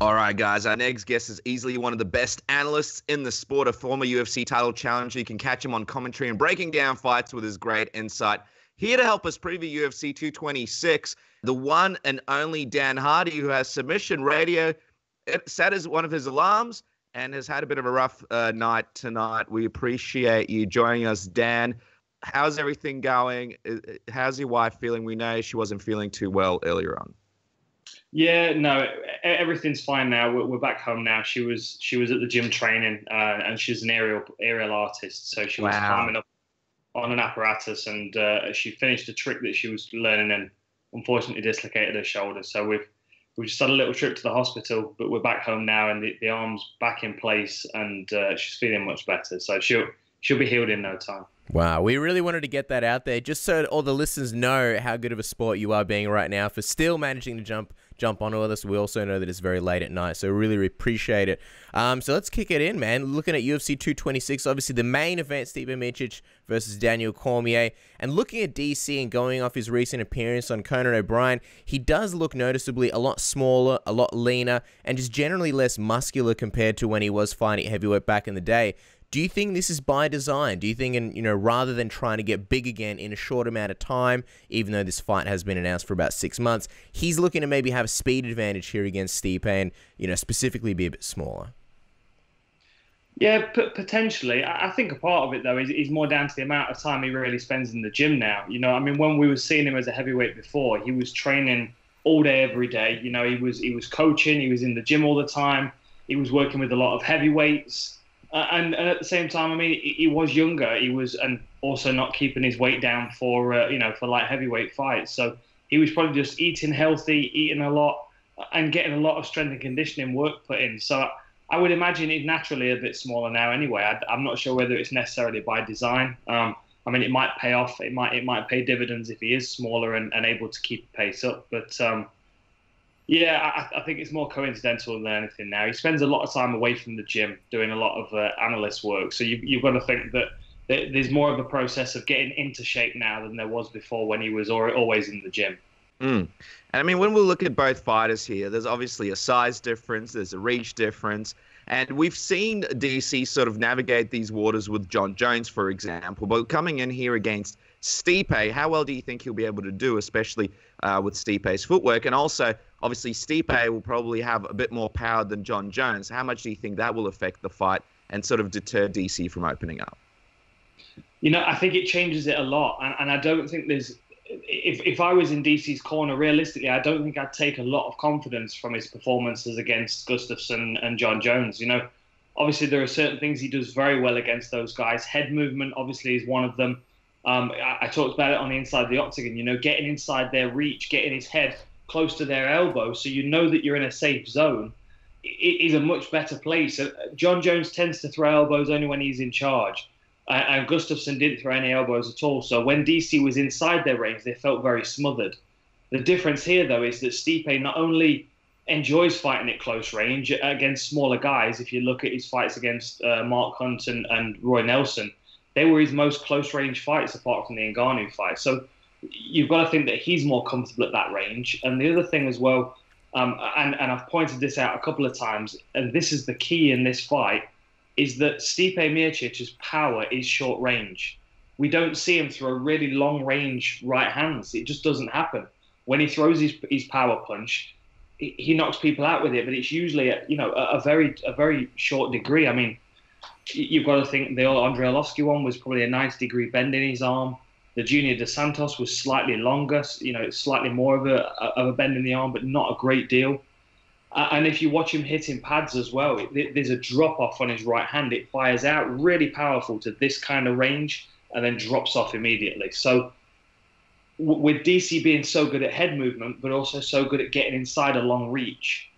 All right, guys. Our next guest is easily one of the best analysts in the sport, a former UFC title challenger. You can catch him on commentary and breaking down fights with his great insight. Here to help us preview UFC 226, the one and only Dan Hardy, who has Submission Radio set as one of his alarms and has had a bit of a rough night tonight. We appreciate you joining us, Dan. How's everything going? How's your wife feeling? We know she wasn't feeling too well earlier on. Yeah, no, everything's fine now. We're back home now. She was at the gym training, and she's an aerial artist, so she was climbing up on an apparatus, and she finished a trick that she was learning, and unfortunately dislocated her shoulder. So we've just had a little trip to the hospital, but we're back home now, and the arm's back in place, and she's feeling much better. So she'll be healed in no time. Wow, we really wanted to get that out there just so all the listeners know how good of a sport you are being right now for still managing to jump on all of this. We also know that it's very late at night, so we really appreciate it. So let's kick it in, man. Looking at UFC 226, obviously the main event, Stipe Miocic versus Daniel Cormier. And looking at DC and going off his recent appearance on Conan O'Brien, he does look noticeably a lot smaller, a lot leaner, and just generally less muscular compared to when he was fighting heavyweight back in the day. Do you think this is by design? Do you think, rather than trying to get big again in a short amount of time, even though this fight has been announced for about 6 months, he's looking to maybe have a speed advantage here against Stipe and, specifically be a bit smaller? Yeah, potentially. I think a part of it, though, is more down to the amount of time he really spends in the gym now. When we were seeing him as a heavyweight before, he was training all day, every day. He was coaching, he was in the gym all the time, he was working with a lot of heavyweights. And at the same time, he was younger. He was, and also not keeping his weight down for light heavyweight fights. So he was probably just eating healthy, eating a lot, and getting a lot of strength and conditioning work put in. So I would imagine he's naturally a bit smaller now anyway. I'm not sure whether it's necessarily by design. It might pay off. It might pay dividends if he is smaller and able to keep the pace up. But yeah, I think it's more coincidental than anything now. He spends a lot of time away from the gym doing a lot of analyst work. So you've got to think that there's more of a process of getting into shape now than there was before when he was always in the gym. And when we look at both fighters here, there's obviously a size difference, there's a reach difference. And we've seen DC sort of navigate these waters with Jon Jones, for example. But coming in here against Stipe, how well do you think he'll be able to do, especially with Stipe's footwork? And also, obviously, Stipe will probably have a bit more power than Jon Jones. How much do you think that will affect the fight and sort of deter DC from opening up? I think it changes it a lot. And I don't think there's... If I was in DC's corner, realistically, I don't think I'd take a lot of confidence from his performances against Gustafsson and Jon Jones. Obviously, there are certain things he does very well against those guys. Head movement, obviously, is one of them. I talked about it on the inside of the octagon, getting inside their reach, getting his head close to their elbow so you know that you're in a safe zone is a much better place. Jon Jones tends to throw elbows only when he's in charge. And Gustafsson didn't throw any elbows at all. So when DC was inside their range, they felt very smothered. The difference here, though, is that Stipe not only enjoys fighting at close range against smaller guys. If you look at his fights against Mark Hunt and Roy Nelson, they were his most close-range fights apart from the Ngannou fight. So you've got to think that he's more comfortable at that range. And the other thing as well, and I've pointed this out a couple of times, and this is the key in this fight, is that Stipe Miocic's power is short range. We don't see him throw really long-range right hands. It just doesn't happen. When he throws his power punch, he knocks people out with it, but it's usually at a very short degree. You've got to think the Andrei Arlovski one was probably a 90-degree bend in his arm. The Junior Dos Santos was slightly longer, slightly more of a bend in the arm, but not a great deal. And if you watch him hitting pads as well, there's a drop-off on his right hand. It fires out really powerful to this kind of range and then drops off immediately. So with DC being so good at head movement, but also so good at getting inside a long reach,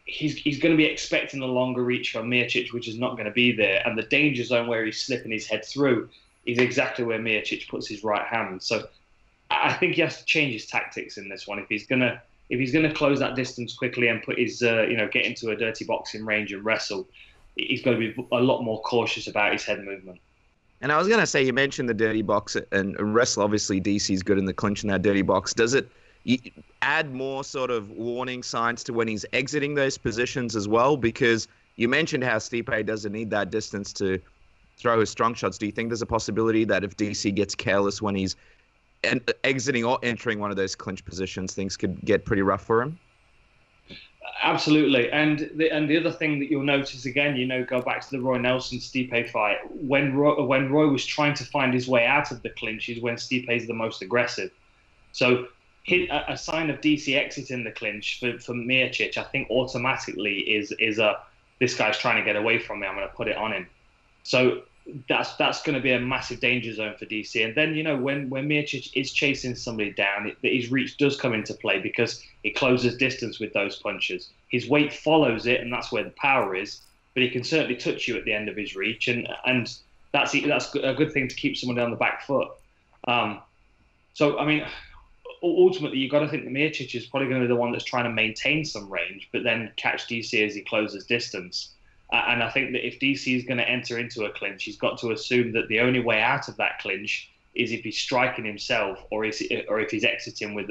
he's going to be expecting a longer reach from Miocic, which is not going to be there. And the danger zone where he's slipping his head through is exactly where Miocic puts his right hand. So I think he has to change his tactics in this one if he's going to close that distance quickly and put his get into a dirty boxing range and wrestle. He's got to be a lot more cautious about his head movement. And I was going to say, you mentioned the dirty box and wrestle. Obviously, DC's good in the clinch in that dirty box. Does it you add more sort of warning signs to when he's exiting those positions as well, because you mentioned how Stipe doesn't need that distance to throw his strong shots. Do you think there's a possibility that if DC gets careless when he's exiting or entering one of those clinch positions, things could get pretty rough for him? Absolutely. And the other thing that you'll notice again, go back to the Roy Nelson-Stipe fight, when Roy was trying to find his way out of the clinch is when Stipe is the most aggressive. So a sign of DC exiting the clinch for Miocic, I think automatically is this guy's trying to get away from me, I'm going to put it on him. So that's going to be a massive danger zone for DC. And then, when Miocic is chasing somebody down, his reach does come into play because it closes distance with those punches. His weight follows it, and that's where the power is. But he can certainly touch you at the end of his reach, and that's a good thing to keep someone on the back foot. So, I mean, ultimately, you've got to think that Miocic is probably going to be the one that's trying to maintain some range, but then catch DC as he closes distance. And I think that if DC is going to enter into a clinch, he's got to assume that the only way out of that clinch is if he's striking himself, or if he's exiting with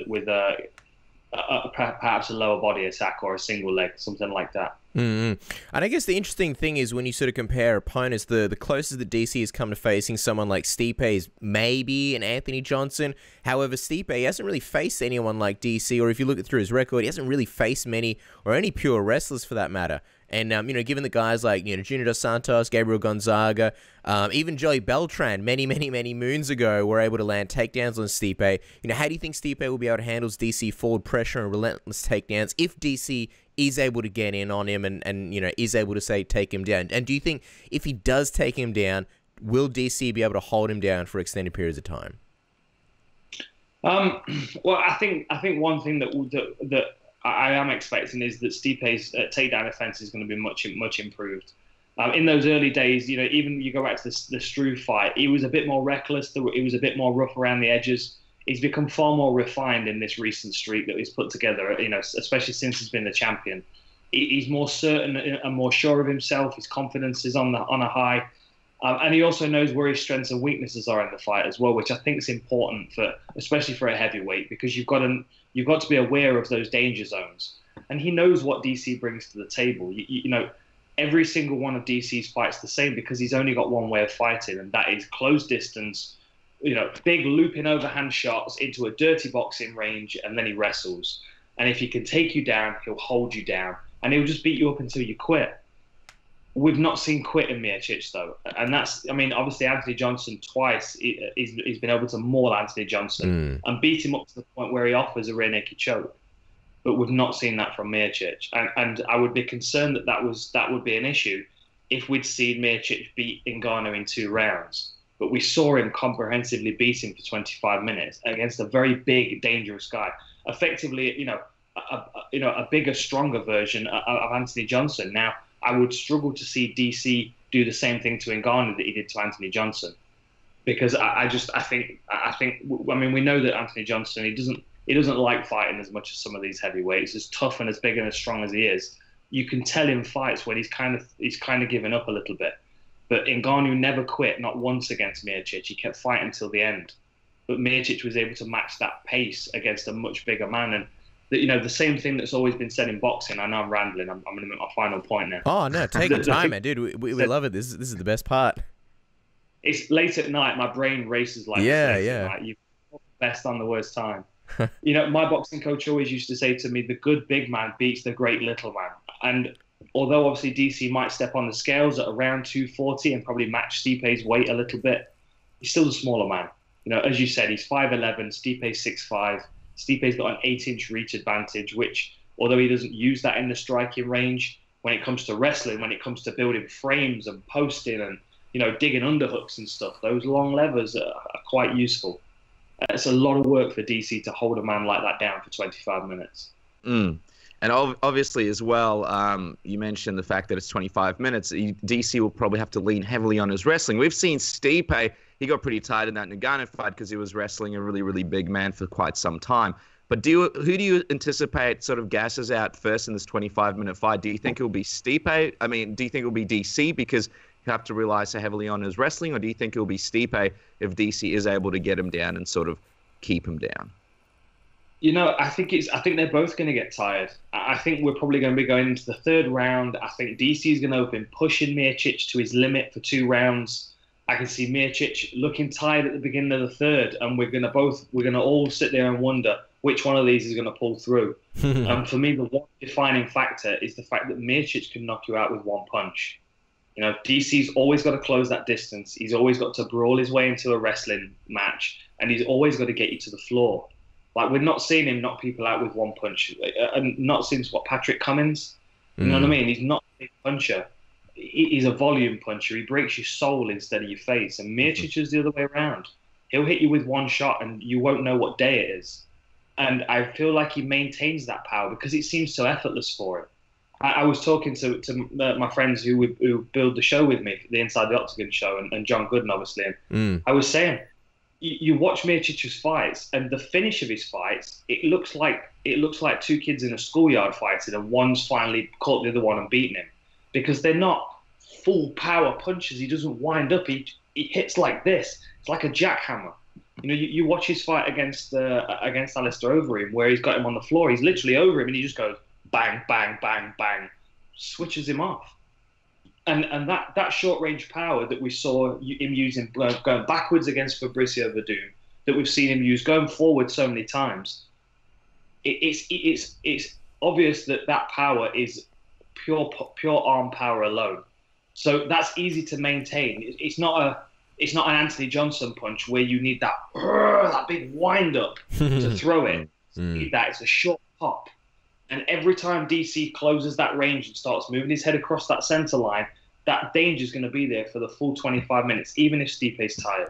perhaps a lower body attack or a single leg, something like that. And I guess the interesting thing is when you sort of compare opponents, the closest that DC has come to facing someone like Stipe is maybe an Anthony Johnson. However, Stipe hasn't really faced anyone like DC, or if you look through his record, he hasn't really faced many or any pure wrestlers for that matter. And, given the guys like, Junior Dos Santos, Gabriel Gonzaga, even Joey Beltran many moons ago were able to land takedowns on Stipe. How do you think Stipe will be able to handle DC forward pressure and relentless takedowns if DC is able to get in on him and is able to, say, take him down? And do you think if he does take him down, will DC be able to hold him down for extended periods of time? Well, I think one thing that I am expecting is that Stipe's takedown offense is going to be much improved. In those early days, even you go back to the Struve fight, he was a bit more reckless. He was a bit more rough around the edges. He's become far more refined in this recent streak that he's put together, especially since he's been the champion. He's more certain and more sure of himself. His confidence is on a high. And he also knows where his strengths and weaknesses are in the fight as well, which I think is important especially for a heavyweight, because you've got to be aware of those danger zones. And he knows what DC brings to the table. Every single one of DC's fights the same because he's only got one way of fighting, and that is close distance, big looping overhand shots into a dirty boxing range, and then he wrestles. And if he can take you down, he'll hold you down, and he'll just beat you up until you quit. We've not seen quit in Miocic, though. And obviously Anthony Johnson twice, he's been able to maul Anthony Johnson and beat him up to the point where he offers a rear naked choke. But we've not seen that from Miocic. And I would be concerned that would be an issue if we'd seen Miocic beat Ngannou in 2 rounds. But we saw him comprehensively beat him for 25 minutes against a very big, dangerous guy. Effectively, a bigger, stronger version of Anthony Johnson. Now, I would struggle to see DC do the same thing to Ngannou that he did to Anthony Johnson, because I think we know that Anthony Johnson he doesn't like fighting as much as some of these heavyweights. As tough and as big and as strong as he is, you can tell in fights when he's kind of given up a little bit. But Ngannou never quit, not once against Miocic. He kept fighting till the end. But Miocic was able to match that pace against a much bigger man. And the same thing that's always been said in boxing. I know I'm rambling. I'm going to make my final point now. Oh, no, take your time, man, dude. We love it. This is the best part. It's late at night. My brain races like yeah. You're best on the worst time. My boxing coach always used to say to me, the good big man beats the great little man. And although obviously DC might step on the scales at around 240 and probably match Stipe's weight a little bit, he's still the smaller man. As you said, he's 5'11", Stipe's 6'5". Stipe's got an 8-inch reach advantage, which, although he doesn't use that in the striking range, when it comes to wrestling, when it comes to building frames and posting and, digging underhooks and stuff, those long levers are quite useful. It's a lot of work for DC to hold a man like that down for 25 minutes. And obviously as well, you mentioned the fact that it's 25 minutes. DC will probably have to lean heavily on his wrestling. We've seen Stipe, he got pretty tired in that Ngannou fight because he was wrestling a really, really big man for quite some time. But who do you anticipate sort of gasses out first in this 25-minute fight? Do you think it will be Stipe? I mean, do you think it will be DC because you have to rely so heavily on his wrestling? Or do you think it will be Stipe if DC is able to get him down and sort of keep him down? I think they're both going to get tired. I think we're probably going to be going into the third round. I think DC is going to open pushing Miocic to his limit for 2 rounds. I can see Miocic looking tired at the beginning of the third, and we're going to all sit there and wonder which one of these is going to pull through. And for me, the one defining factor is the fact that Miocic can knock you out with one punch. DC's always got to close that distance. He's always got to brawl his way into a wrestling match, and he's always got to get you to the floor. Like, we're not seeing him knock people out with one punch, and not since Patrick Cummins. You know what I mean? He's not a big puncher. He's a volume puncher. He breaks your soul instead of your face. And Miocic is the other way around. He'll hit you with one shot, and you won't know what day it is. And I feel like he maintains that power because it seems so effortless for him. I was talking to my friends who build the show with me, the Inside the Octagon show, and John Gooden, obviously. And I was saying, you watch Miocic's fights, and the finish of his fights, it looks like 2 kids in a schoolyard fighting, and one's finally caught the other one and beaten him, because they're not full power punches. He doesn't wind up. He hits like this. It's like a jackhammer. You watch his fight against Alistair Overeem, where he's got him on the floor. He's literally over him, and he just goes bang, bang, bang, bang, switches him off. And that short range power that we saw him using going backwards against Fabricio Verdum, that we've seen him use going forward so many times, it's obvious that power is pure arm power alone. So that's easy to maintain. It's not an Anthony Johnson punch where you need that big wind up to throw it. You need that. It's a short pop. And every time DC closes that range and starts moving his head across that center line, that danger is going to be there for the full 25 minutes, even if Stipe's tired.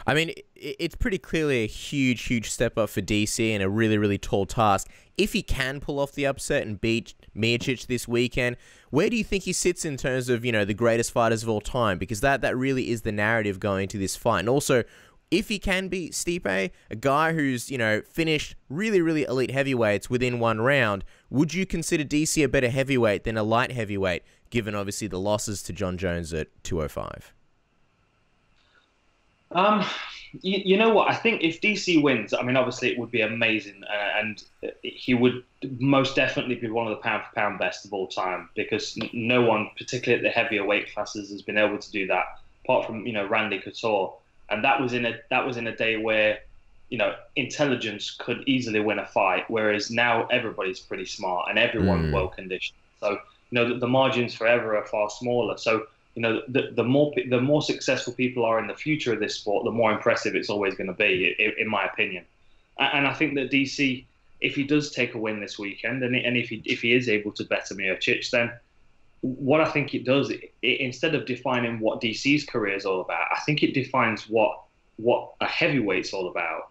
I mean, it's pretty clearly a huge step up for DC and a really, really tall task. If he can pull off the upset and beat Miocic this weekend, where do you think he sits in terms of, the greatest fighters of all time? Because that really is the narrative going to this fight. And also, if he can beat Stipe, a guy who's, finished really, really elite heavyweights within 1 round, would you consider DC a better heavyweight than a light heavyweight, given obviously the losses to John Jones at 205? You know what? I think if DC wins, obviously it would be amazing, and he would most definitely be one of the pound-for-pound best of all time, because no one, particularly at the heavier weight classes, has been able to do that, apart from Randy Couture. And that was in a day where intelligence could easily win a fight, whereas now everybody's pretty smart and everyone's well conditioned. So the margins forever are far smaller. So the more successful people are in the future of this sport, the more impressive it's always going to be, in my opinion. And I think that DC, if he does take a win this weekend, and if he is able to better Miocic, then what I think it does, instead of defining what DC's career is all about, I think it defines what a heavyweight's all about.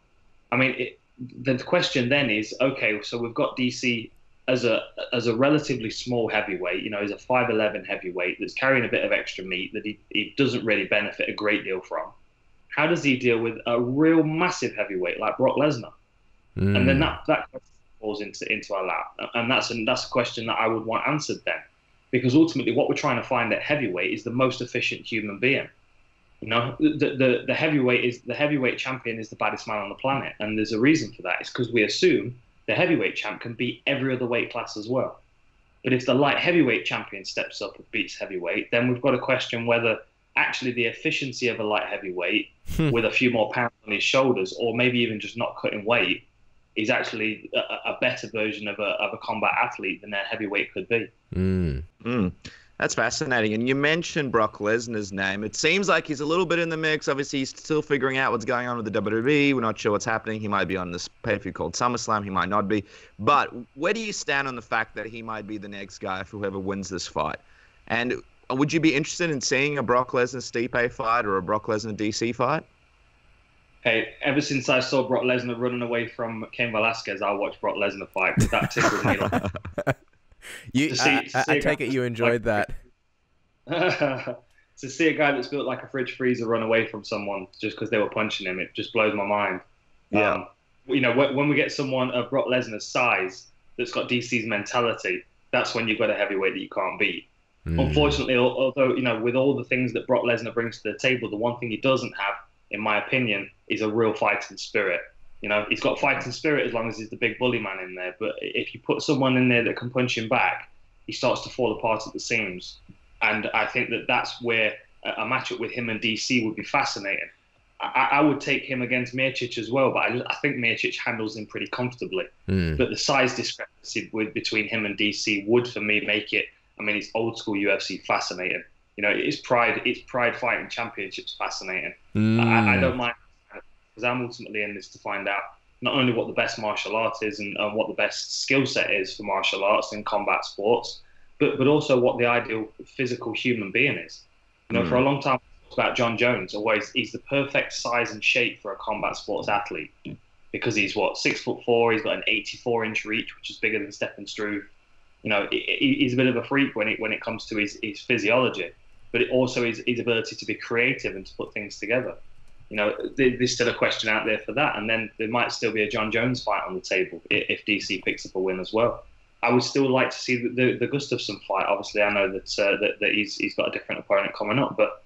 The question then is, okay, so we've got DC as a relatively small heavyweight, as a 5'11" heavyweight that's carrying a bit of extra meat that he doesn't really benefit a great deal from. How does he deal with a real massive heavyweight like Brock Lesnar? And then that question falls into our lap, and that's a question that I would want answered then. Because ultimately, what we're trying to find at heavyweight is the most efficient human being. The heavyweight champion is the baddest man on the planet, and there's a reason for that. It's because we assume the heavyweight champ can beat every other weight class as well. But if the light heavyweight champion steps up and beats heavyweight, then we've got to question whether actually the efficiency of a light heavyweight with a few more pounds on his shoulders, or maybe even just not cutting weight, is actually a better version of a combat athlete than a heavyweight could be. That's fascinating. And you mentioned Brock Lesnar's name. It seems like he's a little bit in the mix. Obviously, he's still figuring out what's going on with the WWE. We're not sure what's happening. He might be on this pay-per-view called SummerSlam. He might not be. But where do you stand on the fact that he might be the next guy for whoever wins this fight? And would you be interested in seeing a Brock Lesnar-Stipe fight or a Brock Lesnar-DC fight? Hey, ever since I saw Brock Lesnar running away from Cain Velasquez, I'll watch Brock Lesnar fight. That tickled me. I take it you enjoyed that. To see a guy that's built like a fridge freezer run away from someone just because they were punching him, it just blows my mind. Yeah. When we get someone of Brock Lesnar's size that's got DC's mentality, that's when you've got a heavyweight that you can't beat. Unfortunately, although with all the things that Brock Lesnar brings to the table, the one thing he doesn't have, in my opinion, is a real fighting spirit. You know, he's got fighting spirit as long as he's the big bully man in there. But if you put someone in there that can punch him back, he starts to fall apart at the seams. And I think that that's where a matchup with him and DC would be fascinating. I would take him against Miocic as well, but I think Miocic handles him pretty comfortably. But the size discrepancy between him and DC would, for me, make it, I mean, it's old school UFC fascinating. You know, it's pride fighting championships fascinating. I don't mind, because I'm ultimately in this to find out not only what the best martial art is and what the best skill set is for martial arts and combat sports, but also what the ideal physical human being is. You know, for a long time, about John Jones, he's the perfect size and shape for a combat sports athlete, because he's 6'4", he's got an 84-inch reach, which is bigger than Stefan Struve. You know, he's a bit of a freak when it comes to his physiology, but it also his ability to be creative and to put things together. You know, there's still a question out there for that, and then there might still be a John Jones fight on the table if DC picks up a win as well. I would still like to see the Gustafsson fight. Obviously, I know that he's got a different opponent coming up, but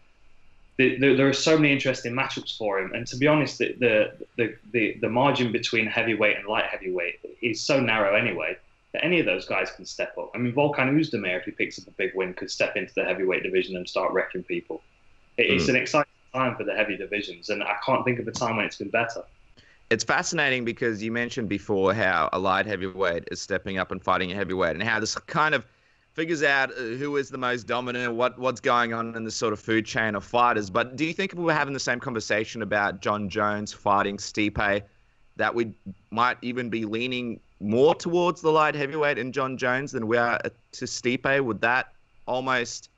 there are so many interesting matchups for him, and to be honest, the margin between heavyweight and light heavyweight is so narrow anyway that any of those guys can step up. I mean, Volkan Oezdemir, if he picks up a big win, could step into the heavyweight division and start wrecking people. It's an exciting time for the heavy divisions, and I can't think of a time when it's been better. It's fascinating because you mentioned before how a light heavyweight is stepping up and fighting a heavyweight, and how this kind of figures out who is the most dominant, what's going on in this sort of food chain of fighters. But do you think if we were having the same conversation about John Jones fighting Stipe, that we might even be leaning more towards the light heavyweight in John Jones than we are to Stipe? Would that almost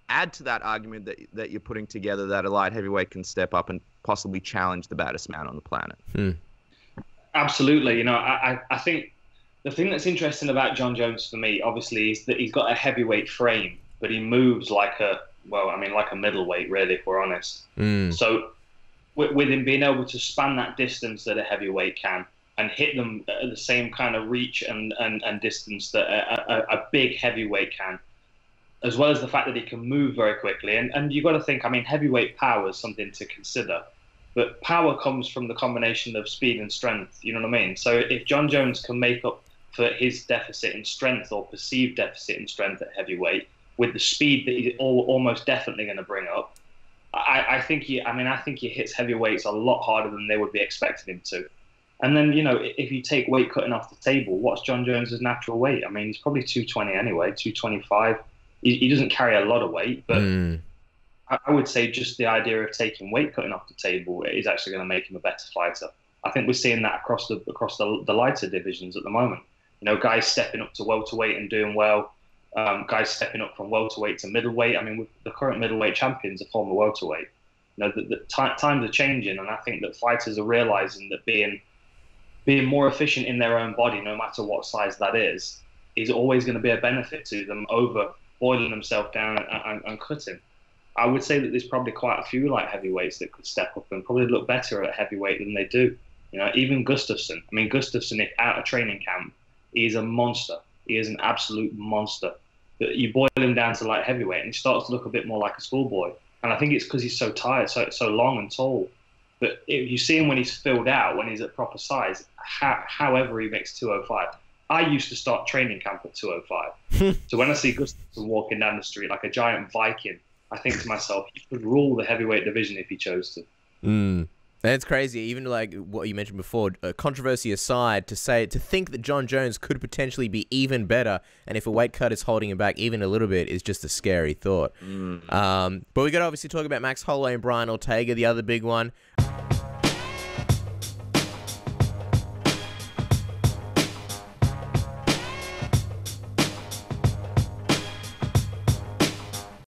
add to that argument that you're putting together, that a light heavyweight can step up and possibly challenge the baddest man on the planet? Absolutely. You know, I think the thing that's interesting about John Jones for me, obviously, is that he's got a heavyweight frame, but he moves like a middleweight, really, if we're honest. So with him being able to span that distance that a heavyweight can and hit them at the same kind of reach and distance that a big heavyweight can, as well as the fact that he can move very quickly. And you've got to think, I mean, heavyweight power is something to consider. But power comes from the combination of speed and strength, you know what I mean? So if John Jones can make up for his deficit in strength or perceived deficit in strength at heavyweight with the speed that he's almost definitely going to bring up, I think he hits heavyweights a lot harder than they would be expecting him to. And then, you know, if you take weight cutting off the table, what's John Jones's natural weight? I mean, he's probably 220 anyway, 225. He doesn't carry a lot of weight, but I would say just the idea of taking weight cutting off the table is actually going to make him a better fighter. I think we're seeing that across the lighter divisions at the moment. You know, guys stepping up to welterweight and doing well. Guys stepping up from welterweight to middleweight. I mean, the current middleweight champions are former welterweight. You know, the times are changing, and I think that fighters are realizing that being more efficient in their own body, no matter what size that is always going to be a benefit to them over boiling themselves down and cutting. I would say that there's probably quite a few light heavyweights that could step up and probably look better at heavyweight than they do. You know, even Gustafsson. I mean, Gustafsson, if out of training camp, he's a monster. He is an absolute monster. But you boil him down to light heavyweight, and he starts to look a bit more like a schoolboy. And I think it's because he's so tired, so long and tall. But if you see him when he's filled out, when he's at proper size, however he makes 205. I used to start training camp at 205. So when I see Gustafsson walking down the street like a giant Viking, I think to myself, he could rule the heavyweight division if he chose to. And it's crazy, even like what you mentioned before, controversy aside, to think that John Jones could potentially be even better, and if a weight cut is holding him back even a little bit, is just a scary thought. But we got to obviously talk about Max Holloway and Brian Ortega, the other big one.